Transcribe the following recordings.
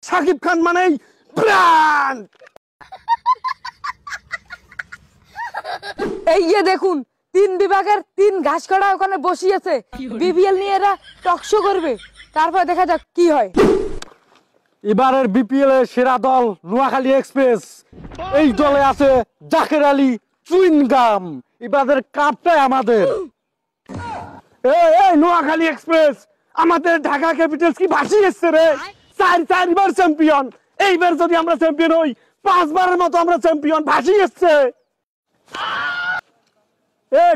শাকিব খান মানেই ব্র্যান্ড। এই যে দেখুন 3 বিভাগের 3 ঘাস কাটা ওখানে বসিয়েছে, বিপিএল নিয়ে এরা টকশো করবে, তারপর দেখা যাক কি হয়। এবারের বিপিএল এর সেরা দল নোয়াখালী এক্সপ্রেস। এই দলে আছে জাকের আলী চুইনগাম। এবারের কাপটাই আমাদের। এই নোয়াখালী এক্সপ্রেস, আমাদের ঢাকা ক্যাপিটালস কি ভাসিয়ে এসছে রে। 4বার চ্যাম্পিয়ন। এইবার যদি আমরা চ্যাম্পিয়ন হই 5বারের মতো আমরা চ্যাম্পিয়ন। ভাসিয়ে এসছে।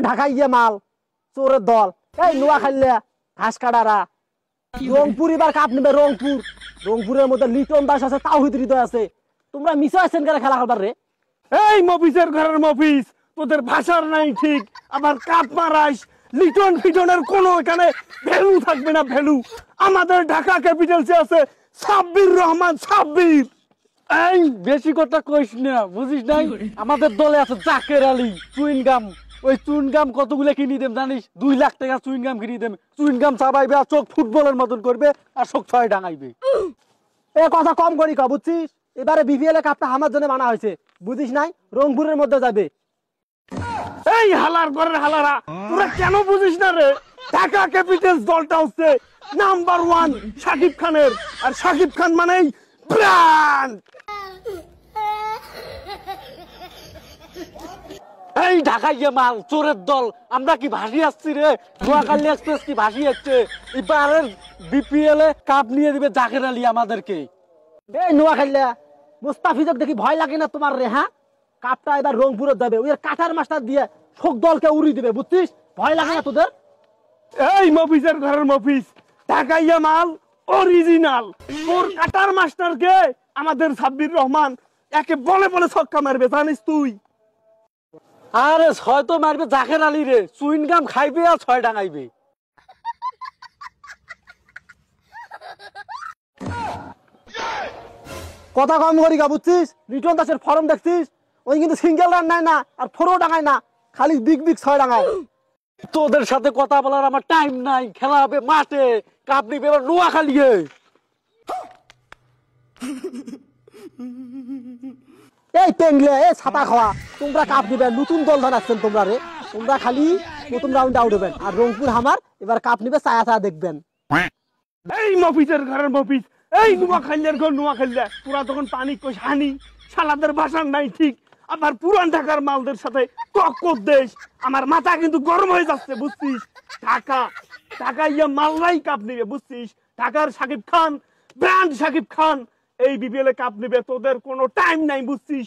ঢাকা ইয়ে মাল চোরের দল। এই নোয়াখালী ঘাস কাটারা রংপুর এবার কাপ নেবে। রংপুরের মধ্যে লিটন দাস আছে, তাওহিদ হৃদয় আছে। তোমরা মিস আছেন কেন খেলা খেলবার রে? এই মফিসের ঘরের মফিস, তোদের ভাষার নাই ঠিক, আবার কাপ মারাইস। লিটন ফিটনের কোনো এখানে ভ্যালু থাকবে না, ভ্যালু। আমাদের ঢাকা ক্যাপিটালসে আছে সাব্বির রহমান, সাব্বির। এই বেশি কথা কইস না, বুঝিস নাই? আমাদের দলে আছে জাকের আলী চুইনগাম। ওই চুইনগাম কতগুলো কিনে দেব জানিস? 2 লাখ টাকা চুইনগাম কিনে দেব। চুইনগাম চাবাইবে আর চোখ ফুটবলের মতন করবে আর চোখ ছয় ডাঙাইবে। এ কথা কম করি কা, বুঝছিস? এবারে বিপিএল এ কাপটা আমার জন্য মানা হয়েছে, বুঝিস নাই? রংপুরের মধ্যে যাবে। এই হালার ঘরের হালারা, তোরা কেন বুঝিস না রে? ঢাকা ক্যাপিটালস দলটা হচ্ছে নাম্বার 1 শাকিব খানের, আর শাকিব খান মানেই ব্র্যান্ড। এই ঢাকাই মাল চোরের দল, আমরা কি ভাসি আসছি রে? নোয়াখালী এক্সপ্রেস কি ভাসি যাচ্ছে? এবারের বিপিএল এ কাপ নিয়ে দিবে জাকের আলী আমাদেরকে। এই নোয়াখালী মুস্তাফিজক দেখি ভয় লাগে না তোমার রে? হ্যাঁ, কাপটা এবার রংপুরে যাবে। ওই কাটার মাস্টার দিয়ে শোক দলকে উড়ি দিবে, বুঝছিস? ভয় লাগে না তোদের? এই মফিসের ঘরের মফিস, ঢাকাইয়া মাল অরিজিনাল। তোর কাটার মাস্টারকে আমাদের সাব্বির রহমান একে বলে বলে ছক্কা মারবে, জানিস তুই? আরে ছয় তো মারবে জাকের আলী রে। চুইনগাম খাইবে আর 6 ডাঙাইবে। কথা কম করি কা, বুঝছিস? লিটন দাসের ফর্ম দেখছিস? ওই কিন্তু সিঙ্গেল রান নেয় না আর 4ও ডাঙায় না, খালি বিগ 6 ডাঙায়। তোদের সাথে কথা বলার আমার টাইম নাই। খেলা হবে মাঠে, কাপ নিবে এবার নোয়াখালী। এই পেংলে, এই ছাতা খাওয়া, তোমরা কাপ দিবে। নতুন দল ধরাচ্ছেন তোমরা রে। তোমরা খালি প্রথম রাউন্ডে আউট হবেন, আর রংপুর হামার এবার কাপ নিবে, ছায়া ছায়া দেখবেন। এই মফিসের ঘরের মফিস, এই নোয়াখালীর ঘর নোয়াখালী, তোরা তখন পানি কইস হানি, শালাদের ভাষার নাই ঠিক, আবার পুরান ঢাকার মালদের সাথে টক্কর দেশ। আমার মাথা কিন্তু গরম হয়ে যাচ্ছে, বুঝছিস? ঢাকা ইয়া মালরাই কাপ নিবে, বুঝছিস? ঢাকার শাকিব খান, ব্র্যান্ড শাকিব খান এই বিপিএল এ কাপ নিবে। তোদের কোনো টাইম নাই, বুঝছিস?